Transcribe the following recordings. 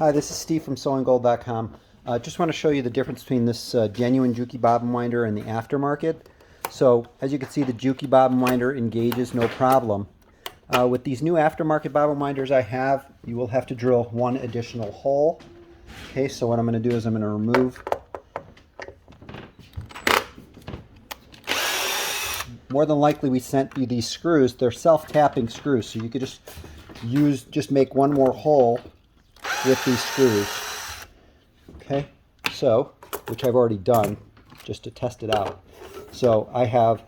Hi, this is Steve from SewingGold.com. Just want to show you the difference between this genuine Juki bobbin winder and the aftermarket. So as you can see, the Juki bobbin winder engages no problem. With these new aftermarket bobbin winders I have, you will have to drill one additional hole. Okay, so what I'm going to do is I'm going to remove. More than likely we sent you these screws. They're self-tapping screws, so you could just make one more hole with these screws. Okay, so, which I've already done just to test it out. So I have,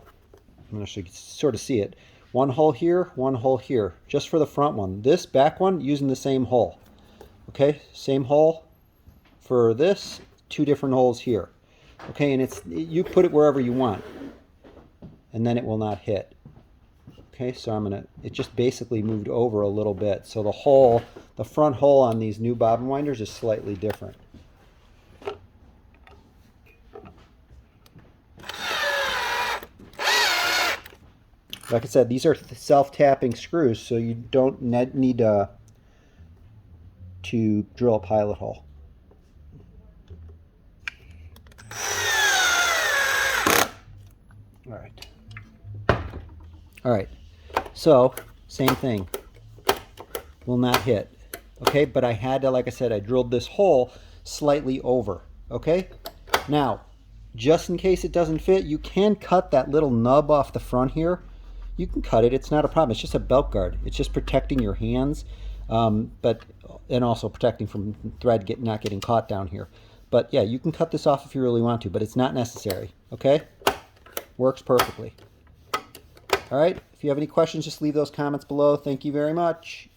I'm going to sort of see it, one hole here, just for the front one. This back one, using the same hole. Okay, same hole for this, two different holes here. Okay, and you put it wherever you want, and then it will not hit. Okay, so it just basically moved over a little bit. So the front hole on these new bobbin winders is slightly different. Like I said, these are self-tapping screws, so you don't need to drill a pilot hole. All right. So, same thing. Will not hit. Okay, but I had to, like I said, I drilled this hole slightly over. Okay? Now, just in case it doesn't fit, you can cut that little nub off the front here. You can cut it. It's not a problem. It's just a belt guard. It's just protecting your hands, and also protecting from thread not getting caught down here. But yeah, you can cut this off if you really want to, but it's not necessary. Okay? Works perfectly. All right, if you have any questions, just leave those comments below. Thank you very much.